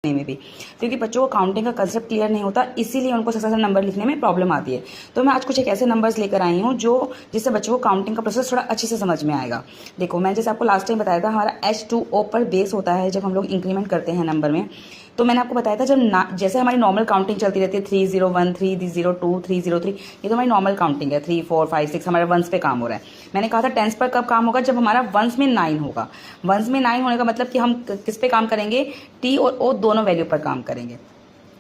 में भी, क्योंकि बच्चों को काउंटिंग का कंसेप्ट क्लियर नहीं होता, इसीलिए उनको सक्सेसिव नंबर लिखने में प्रॉब्लम आती है। तो मैं आज कुछ एक ऐसे नंबर्स लेकर आई हूँ जो जिससे बच्चों को काउंटिंग का प्रोसेस थोड़ा अच्छे से समझ में आएगा। देखो, मैं जैसे आपको लास्ट टाइम बताया था, हमारा H2O पर बेस होता है जब हम लोग इंक्रीमेंट करते हैं नंबर में। तो मैंने आपको बताया था जब जैसे हमारी नॉर्मल काउंटिंग चलती रहती है 301, 302, 303, ये तो हमारी नॉर्मल काउंटिंग है। 3, 4, 5, 6 हमारा वंस पे काम हो रहा है। मैंने कहा था टेंस पर कब काम होगा, जब हमारा वंस में 9 होगा। वंस में 9 होने का मतलब कि हम किस पे काम करेंगे, टी और ओ दोनों वैल्यू पर काम करेंगे।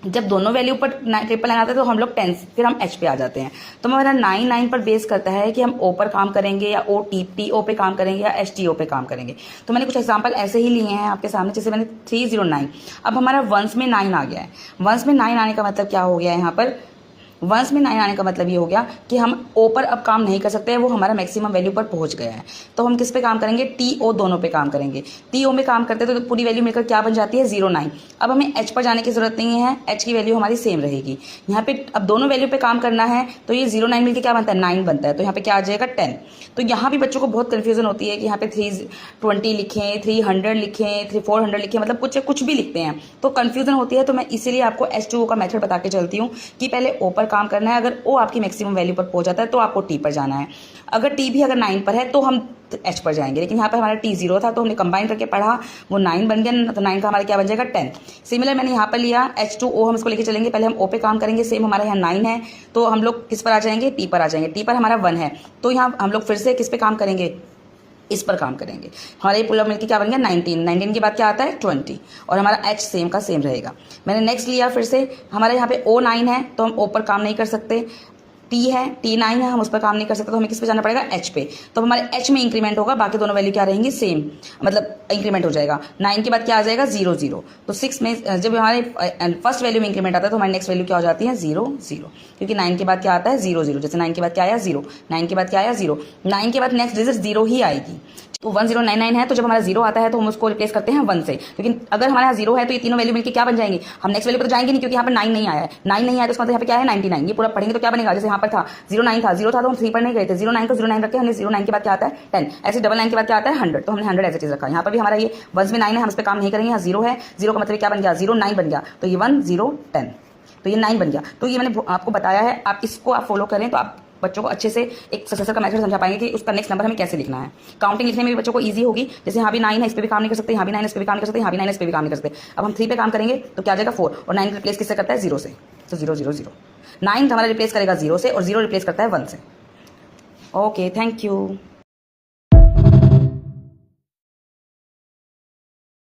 जब दोनों वैल्यू पर ट्रिपल लाइन आता है तो हम लोग टेंस, फिर हम एच पे आ जाते हैं। तो हमारा 9 पर बेस करता है कि हम ओ पर काम करेंगे या टी ओ पे काम करेंगे या HTO पे काम करेंगे। तो मैंने कुछ एग्जांपल ऐसे ही लिए हैं आपके सामने, जैसे मैंने 309। अब हमारा वंस में 9 आ गया है। वंस में 9 आने का मतलब क्या हो गया है, यहाँ पर वंस में 9 आने का मतलब ये हो गया कि हम ओ पर अब काम नहीं कर सकते हैं, वो हमारा मैक्सिमम वैल्यू पर पहुंच गया है। तो हम किस पे काम करेंगे, टी ओ दोनों पे काम करेंगे। टी ओ में काम करते तो पूरी वैल्यू मिलकर क्या बन जाती है, 09। अब हमें एच पर जाने की जरूरत नहीं है, एच की वैल्यू हमारी सेम रहेगी। यहाँ पे अब दोनों वैल्यू पे काम करना है तो ये 09 मिलकर क्या बनता है, 9 बनता है। तो यहाँ पे क्या आ जाएगा, 10। तो यहाँ भी बच्चों को बहुत कन्फ्यूजन होती है कि यहाँ पे 320 लिखें, 300 लिखें, 400 लिखें, मतलब कुछ भी लिखते हैं तो कन्फ्यूजन होती है। तो मैं इसीलिए आपको H2O का मेथड बता के चलती हूँ कि पहले ओ पर काम करना है। अगर ओ आपकी मैक्सिमम वैल्यू पर पहुंच जाता है तो आपको टी पर जाना है। अगर टी भी अगर 9 पर है तो हम एच पर जाएंगे। लेकिन यहाँ पर हमारा टी 0 था तो हमने कंबाइन करके पढ़ा, वो 9 बन गया, तो 9 का हमारा क्या बन जाएगा, 10। सिमिलर मैंने यहाँ पर लिया H2O, हम इसको लेके चलेंगे। पहले हम ओ पे काम करेंगे, सेम हमारा यहाँ 9 है तो हम लोग किस पर आ जाएंगे, टी पर आ जाएंगे। टी पर हमारा 1 है तो यहाँ हम लोग फिर से किस पे काम करेंगे, इस पर काम करेंगे। हमारे पुल मिलकर क्या बन गया, 19। 19 के बाद क्या आता है, 20, और हमारा एच सेम का सेम रहेगा। मैंने नेक्स्ट लिया, फिर से हमारे यहाँ पे O9 है तो हम ओ पर काम नहीं कर सकते। टी है, T9 है, हम उस पर काम नहीं कर सकते तो हमें किस पे जाना पड़ेगा, एच पे। तो हमारे एच में इंक्रीमेंट होगा, बाकी दोनों वैल्यू क्या रहेंगी, सेम, मतलब इंक्रीमेंट हो जाएगा। 9 के बाद क्या आ जाएगा, 0, 0। तो 6 में जब हमारे फर्स्ट वैल्यू में इंक्रीमेंट आता है तो हमारी नेक्स्ट वैल्यू क्या हो जाती है, 0, 0, क्योंकि 9 के बाद क्या आता है, 0, 0। जैसे 9 के बाद क्या आया, 0, 9 के बाद क्या आया, 0, 9 के बाद नेक्स्ट डिजिट 0 ही आएगी। तो 1099 है तो जब हमारा 0 आता है तो हम उसको रिप्लेस करते हैं 1 से। लेकिन अगर हमारे यहाँ 0 है तो ये तीनों वैल्यू मिलकर क्या बन जाएंगे, हम नेक्स्ट वैल्यू पर तो जाएंगे नहीं, क्योंकि यहाँ पर 9 नहीं आया है। 9 नहीं आया तो इसका मतलब यहाँ पे क्या है, 99। ये पूरा पढ़ेंगे तो क्या बनेगा, जैसे यहाँ पर था 09 था, 0 था तो हम 3 पर नहीं गए थे, 09 को 09 रखे हमने। 09 के बाद क्या आता है, 10। ऐसे 99 के बाद क्या आता है, 100, तो हमने 100 ऐसे चीज रखा। यहाँ पर भी हमारा ये 1 में 9 है, हम इस पर काम नहीं करेंगे। यहाँ 0 है, 0 का मतलब क्या बन गया, 09 बन गया। तो ये 1, 0, 10, तो ये 9 बन गया। तो ये मैंने आपको बताया है, आप इसको आप फॉलो करें तो आप बच्चों को अच्छे से एक सक्सेसर का मेथड समझा पाएंगे कि उसका नेक्स्ट नंबर हमें कैसे लिखना है। काउंटिंग लिखने में भी बच्चों को इजी होगी। जैसे यहाँ भी 9 है, इस पर भी काम नहीं कर सकते, यहाँ भी 9 इस पर भी काम नहीं कर सकते, यहाँ भी 9 इस पर भी काम नहीं कर सकते। अब हम 3 पे काम करेंगे तो क्या आ जाएगा, 4, और 9 रिप्लेस किससे करता है, 0 से। तो 0, 0, 0, 9 हमारा रिप्लेस करेगा 0 से, और 0 रिप्लेस करता है 1 से। Okay, thank you.